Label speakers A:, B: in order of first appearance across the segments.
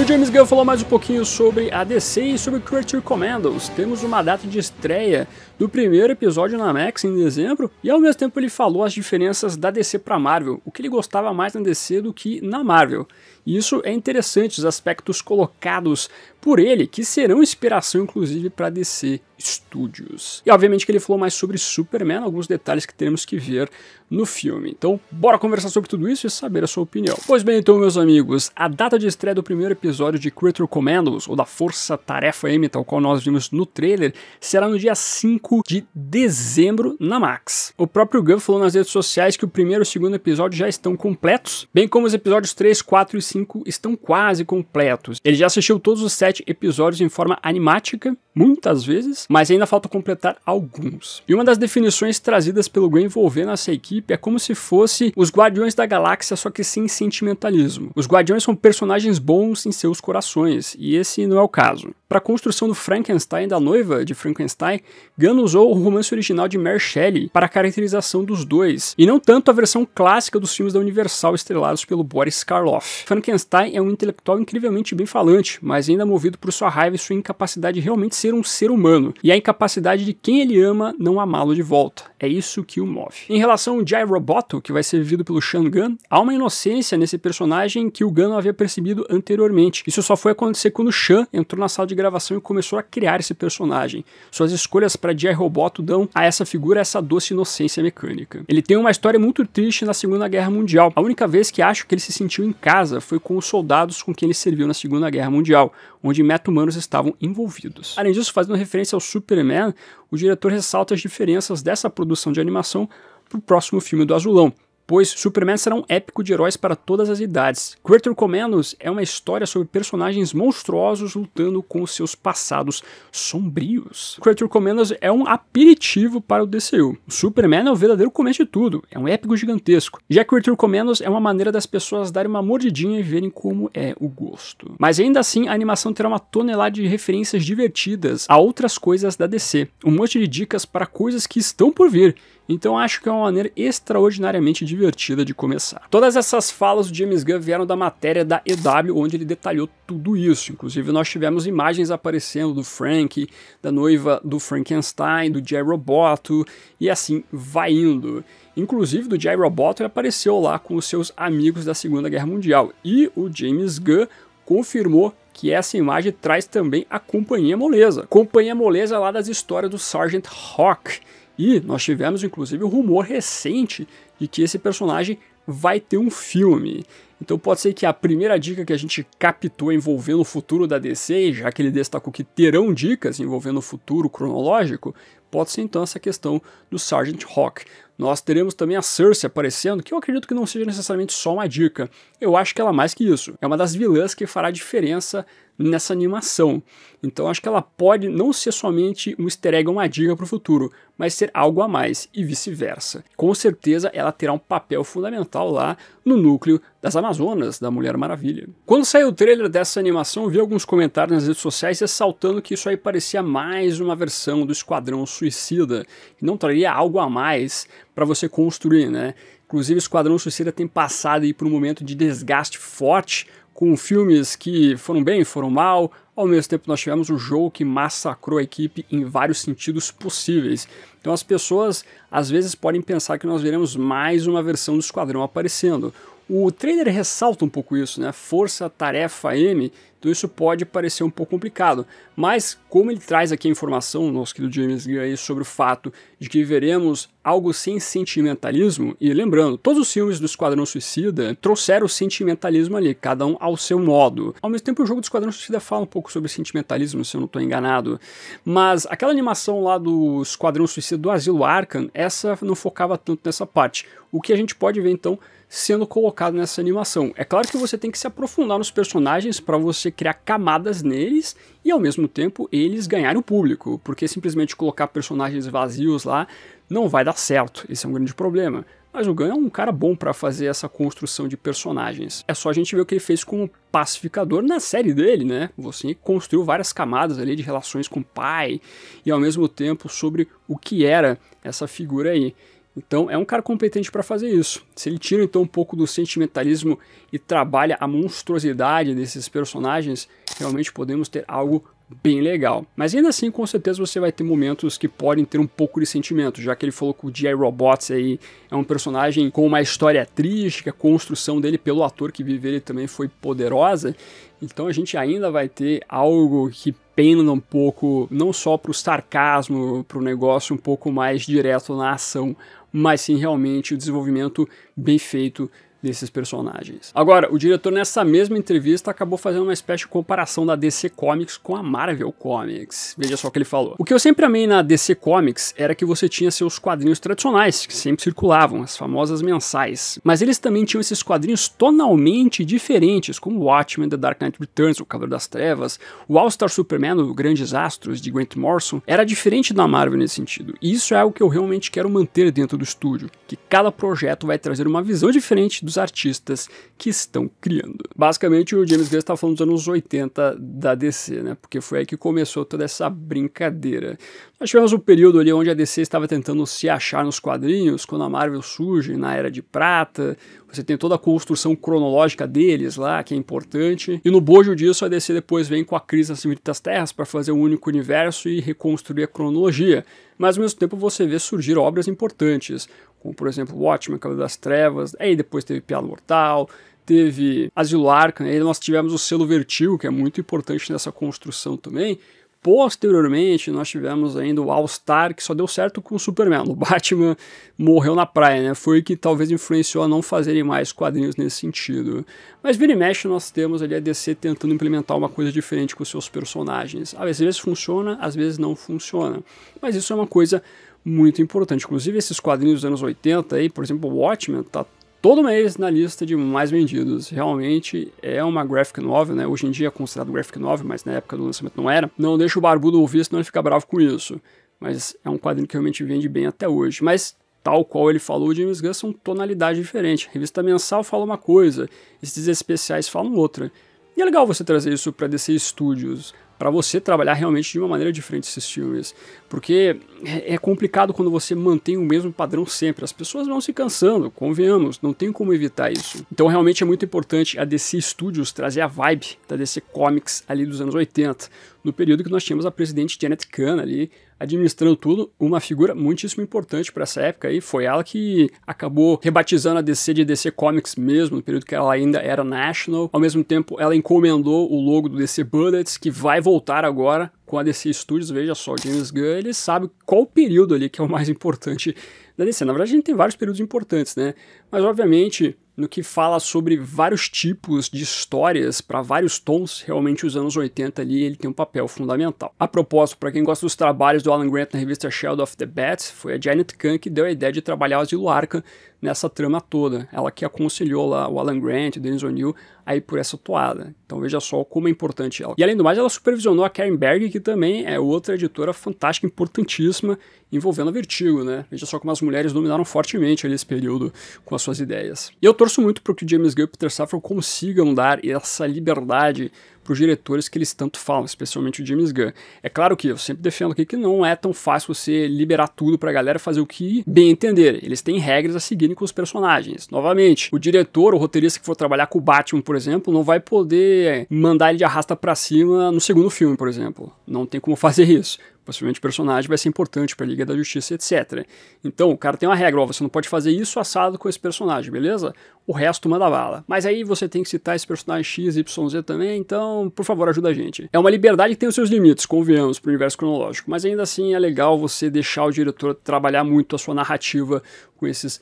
A: E o James Gunn falou mais um pouquinho sobre a DC e sobre Creature Commandos. Temos uma data de estreia do primeiro episódio na Max em dezembro, e ao mesmo tempo ele falou as diferenças da DC para Marvel, o que ele gostava mais na DC do que na Marvel. E isso é interessante, os aspectos colocados por ele, que serão inspiração inclusive para DC Studios. E obviamente que ele falou mais sobre Superman, alguns detalhes que teremos que ver no filme. Então, bora conversar sobre tudo isso e saber a sua opinião. Pois bem, então, meus amigos, a data de estreia do primeiro episódio de Creature Commandos, ou da Força Tarefa M, tal qual nós vimos no trailer, será no dia 5 de dezembro na Max. O próprio Gunn falou nas redes sociais que o primeiro e o segundo episódio já estão completos, bem como os episódios 3, 4 e 5 estão quase completos. Ele já assistiu todos os 7 episódios em forma animática, muitas vezes, mas ainda falta completar alguns. E uma das definições trazidas pelo Gunn envolvendo essa equipe é como se fosse os Guardiões da Galáxia, só que sem sentimentalismo. Os Guardiões são personagens bons em seus corações, e esse não é o caso. Para a construção do Frankenstein, da noiva de Frankenstein, Gunn usou o romance original de Mary Shelley para a caracterização dos dois, e não tanto a versão clássica dos filmes da Universal estrelados pelo Boris Karloff. Frankenstein é um intelectual incrivelmente bem falante, mas ainda movido por sua raiva e sua incapacidade de realmente ser um ser humano, e a incapacidade de quem ele ama não amá-lo de volta. É isso que o move. Em relação ao Jai Roboto, que vai ser vivido pelo Sean Gunn, há uma inocência nesse personagem que o Gunn não havia percebido anteriormente. Isso só foi acontecer quando o Sean entrou na sala de gravação e começou a criar esse personagem. Suas escolhas para Jai Roboto dão a essa figura essa doce inocência mecânica. Ele tem uma história muito triste na Segunda Guerra Mundial. A única vez que acho que ele se sentiu em casa foi com os soldados com quem ele serviu na Segunda Guerra Mundial, onde meta-humanos estavam envolvidos. Além disso, fazendo referência ao Superman, o diretor ressalta as diferenças dessa produção de animação para o próximo filme do Azulão, pois Superman será um épico de heróis para todas as idades. Creature Commandos é uma história sobre personagens monstruosos lutando com os seus passados sombrios. Creature Commandos é um aperitivo para o DCU. O Superman é o verdadeiro começo de tudo, é um épico gigantesco. Já Creature Commandos é uma maneira das pessoas darem uma mordidinha e verem como é o gosto. Mas ainda assim, a animação terá uma tonelada de referências divertidas a outras coisas da DC. Um monte de dicas para coisas que estão por vir. Então acho que é uma maneira extraordinariamente divertida de começar. Todas essas falas do James Gunn vieram da matéria da EW, onde ele detalhou tudo isso. Inclusive nós tivemos imagens aparecendo do Frank, da noiva do Frankenstein, do Jai Roboto, e assim vai indo. Inclusive do Jai Roboto ele apareceu lá com os seus amigos da Segunda Guerra Mundial. E o James Gunn confirmou que essa imagem traz também a Companhia Moleza. Companhia Moleza lá das histórias do Sergeant Hawk. E nós tivemos, inclusive, um rumor recente de que esse personagem vai ter um filme. Então pode ser que a primeira dica que a gente captou envolvendo o futuro da DC, já que ele destacou que terão dicas envolvendo o futuro cronológico, pode ser então essa questão do Sergeant Hawk. Nós teremos também a Cersei aparecendo, que eu acredito que não seja necessariamente só uma dica. Eu acho que ela é mais que isso. É uma das vilãs que fará diferença nessa animação. Então acho que ela pode não ser somente um easter egg ou uma dica para o futuro, mas ser algo a mais e vice-versa. Com certeza ela terá um papel fundamental lá no núcleo das Amazonas, da Mulher Maravilha. Quando saiu o trailer dessa animação, eu vi alguns comentários nas redes sociais ressaltando que isso aí parecia mais uma versão do Esquadrão Suicida, que não traria algo a mais para você construir, né? Inclusive o Esquadrão Suicida tem passado aí por um momento de desgaste forte, com filmes que foram bem, foram mal. Ao mesmo tempo nós tivemos um jogo que massacrou a equipe em vários sentidos possíveis. Então as pessoas às vezes podem pensar que nós veremos mais uma versão do Esquadrão aparecendo. O trailer ressalta um pouco isso, né? Força Tarefa M, então isso pode parecer um pouco complicado. Mas como ele traz aqui a informação, nosso querido James Gunn, aí, sobre o fato de que veremos algo sem sentimentalismo, e lembrando, todos os filmes do Esquadrão Suicida trouxeram o sentimentalismo ali, cada um ao seu modo. Ao mesmo tempo o jogo do Esquadrão Suicida fala um pouco sobre sentimentalismo, se eu não estou enganado. Mas aquela animação lá do Esquadrão Suicida do Asilo Arkham, essa não focava tanto nessa parte. O que a gente pode ver então sendo colocado nessa animação. É claro que você tem que se aprofundar nos personagens para você criar camadas neles e ao mesmo tempo eles ganharem o público, porque simplesmente colocar personagens vazios lá não vai dar certo, esse é um grande problema. Mas o Gunn é um cara bom para fazer essa construção de personagens. É só a gente ver o que ele fez com o Pacificador na série dele, né? Você construiu várias camadas ali de relações com o pai e ao mesmo tempo sobre o que era essa figura aí. Então é um cara competente para fazer isso. Se ele tira então um pouco do sentimentalismo e trabalha a monstruosidade desses personagens, realmente podemos ter algo bem legal. Mas ainda assim, com certeza você vai ter momentos que podem ter um pouco de sentimento, já que ele falou que o G.I. Robots aí é um personagem com uma história triste, que a construção dele pelo ator que vive ele também foi poderosa. Então a gente ainda vai ter algo que pena um pouco, não só para o sarcasmo, para o negócio um pouco mais direto na ação, mas sim realmente o desenvolvimento bem feito desses personagens. Agora, o diretor nessa mesma entrevista acabou fazendo uma espécie de comparação da DC Comics com a Marvel Comics. Veja só o que ele falou. O que eu sempre amei na DC Comics era que você tinha seus quadrinhos tradicionais, que sempre circulavam, as famosas mensais. Mas eles também tinham esses quadrinhos tonalmente diferentes, como Watchmen, The Dark Knight Returns, O Cavaleiro das Trevas, o All-Star Superman, o Grandes Astros, de Grant Morrison, era diferente da Marvel nesse sentido. E isso é algo que eu realmente quero manter dentro do estúdio, que cada projeto vai trazer uma visão diferente dos artistas que estão criando. Basicamente, o James Gunn está falando dos anos 80 da DC, né? Porque foi aí que começou toda essa brincadeira. Nós tivemos um período ali onde a DC estava tentando se achar nos quadrinhos, quando a Marvel surge na Era de Prata. Você tem toda a construção cronológica deles lá, que é importante. E no bojo disso, a DC depois vem com a Crise nas Infinitas Terras para fazer um único universo e reconstruir a cronologia. Mas ao mesmo tempo você vê surgir obras importantes, como por exemplo Watchmen, Cavaleiro das Trevas, aí depois teve Piada Mortal, teve Asilo Arkham, aí nós tivemos o selo Vertigo, que é muito importante nessa construção também. Posteriormente, nós tivemos ainda o All-Star, que só deu certo com o Superman. O Batman morreu na praia, né? Foi que talvez influenciou a não fazerem mais quadrinhos nesse sentido. Mas vira e mexe, nós temos ali a DC tentando implementar uma coisa diferente com seus personagens. Às vezes funciona, às vezes não funciona. Mas isso é uma coisa muito importante. Inclusive, esses quadrinhos dos anos 80, aí, por exemplo, o Watchmen, tá todo mês na lista de mais vendidos. Realmente é uma graphic novel, né? Hoje em dia é considerado graphic novel, mas na época do lançamento não era. Não deixa o barbudo ouvir, senão ele fica bravo com isso. Mas é um quadrinho que realmente vende bem até hoje. Mas, tal qual ele falou, o James Gunn são tonalidades diferentes. A revista mensal fala uma coisa, esses especiais falam outra. E é legal você trazer isso para DC Studios, para você trabalhar realmente de uma maneira diferente esses filmes. Porque é complicado quando você mantém o mesmo padrão sempre. As pessoas vão se cansando, convenhamos, não tem como evitar isso. Então realmente é muito importante a DC Studios trazer a vibe da DC Comics ali dos anos 80, no período que nós tínhamos a presidente Janet Kahn ali administrando tudo, uma figura muitíssimo importante para essa época aí. Foi ela que acabou rebatizando a DC de DC Comics mesmo, no período que ela ainda era National. Ao mesmo tempo, ela encomendou o logo do DC Bullets, que vai voltar agora com a DC Studios. Veja só, James Gunn, ele sabe qual período ali que é o mais importante da DC. Na verdade, a gente tem vários períodos importantes, né? Mas, obviamente, no que fala sobre vários tipos de histórias para vários tons, realmente os anos 80 ali ele tem um papel fundamental. A propósito, para quem gosta dos trabalhos do Alan Grant na revista Shadow of the Bat, foi a Janet Kahn que deu a ideia de trabalhar o Asilo Arkham nessa trama toda. Ela que aconselhou lá o Alan Grant, o Dennis O'Neil, aí por essa toada. Então veja só como é importante ela. E além do mais, ela supervisionou a Karen Berg, que também é outra editora fantástica, importantíssima, envolvendo a Vertigo, né? Veja só como as mulheres dominaram fortemente ali esse período com as suas ideias. E eu torço muito para que o James Gunn e o Peter Safran consigam dar essa liberdade para os diretores que eles tanto falam, especialmente o James Gunn. É claro que eu sempre defendo aqui que não é tão fácil você liberar tudo para a galera fazer o que bem entender. Eles têm regras a seguirem com os personagens. Novamente, o diretor, o roteirista que for trabalhar com o Batman, por exemplo, não vai poder mandar ele de arrasta para cima no segundo filme, por exemplo. Não tem como fazer isso. Possivelmente o personagem vai ser importante para a Liga da Justiça, etc. Então, o cara tem uma regra, ó, você não pode fazer isso assado com esse personagem, beleza? O resto manda bala. Mas aí você tem que citar esse personagem X, Y, Z também, então, por favor, ajuda a gente. É uma liberdade que tem os seus limites, convenhamos, para o universo cronológico, mas ainda assim é legal você deixar o diretor trabalhar muito a sua narrativa com esses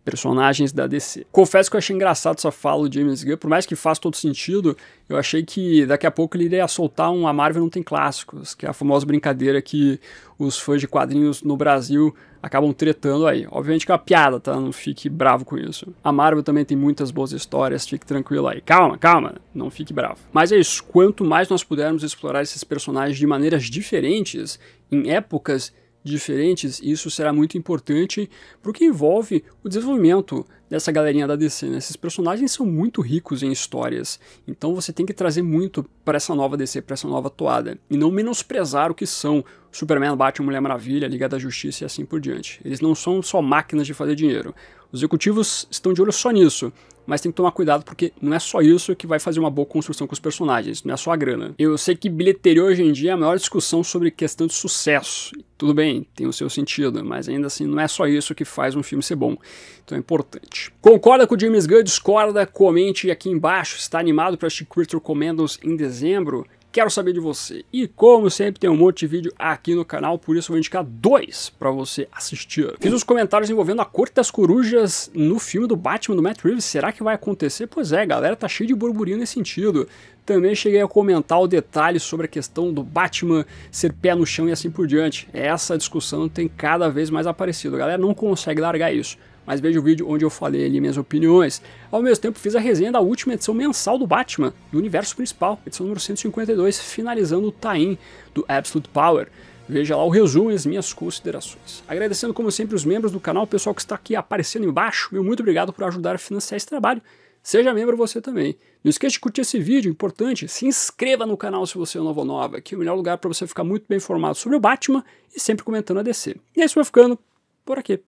A: personagens da DC. Confesso que eu achei engraçado essa fala do James Gunn, por mais que faça todo sentido, eu achei que daqui a pouco ele iria soltar um A Marvel Não Tem Clássicos, que é a famosa brincadeira que os fãs de quadrinhos no Brasil acabam tretando aí. Obviamente que é uma piada, tá? Não fique bravo com isso. A Marvel também tem muitas boas histórias, fique tranquilo aí. Calma, calma, não fique bravo. Mas é isso, quanto mais nós pudermos explorar esses personagens de maneiras diferentes, em épocas diferentes, e isso será muito importante porque envolve o desenvolvimento dessa galerinha da DC, né? Esses personagens são muito ricos em histórias, então você tem que trazer muito para essa nova DC, para essa nova toada, e não menosprezar o que são Superman, Batman, Mulher Maravilha, Liga da Justiça e assim por diante. Eles não são só máquinas de fazer dinheiro. Os executivos estão de olho só nisso, mas tem que tomar cuidado porque não é só isso que vai fazer uma boa construção com os personagens, não é só a grana. Eu sei que bilheteria hoje em dia é a maior discussão sobre questão de sucesso. Tudo bem, tem o seu sentido, mas ainda assim não é só isso que faz um filme ser bom. Então é importante. Concorda com o James Gunn? Discorda? Comente aqui embaixo. Está animado para assistir Creature Commandos em dezembro? Quero saber de você. E como sempre tem um monte de vídeo aqui no canal, por isso eu vou indicar 2 para você assistir. Fiz os comentários envolvendo a Corte das Corujas no filme do Batman do Matt Reeves. Será que vai acontecer? Pois é, galera, tá cheio de burburinho nesse sentido. Também cheguei a comentar o detalhe sobre a questão do Batman ser pé no chão e assim por diante. Essa discussão tem cada vez mais aparecido. A galera não consegue largar isso. Mas veja o vídeo onde eu falei ali minhas opiniões. Ao mesmo tempo fiz a resenha da última edição mensal do Batman, do universo principal, edição número 152, finalizando o tie-in do Absolute Power. Veja lá o resumo e as minhas considerações. Agradecendo como sempre os membros do canal, o pessoal que está aqui aparecendo embaixo, meu muito obrigado por ajudar a financiar esse trabalho. Seja membro você também. Não esqueça de curtir esse vídeo, importante, se inscreva no canal se você é novo ou nova, que é o melhor lugar para você ficar muito bem informado sobre o Batman e sempre comentando a DC. E é isso, vai ficando por aqui.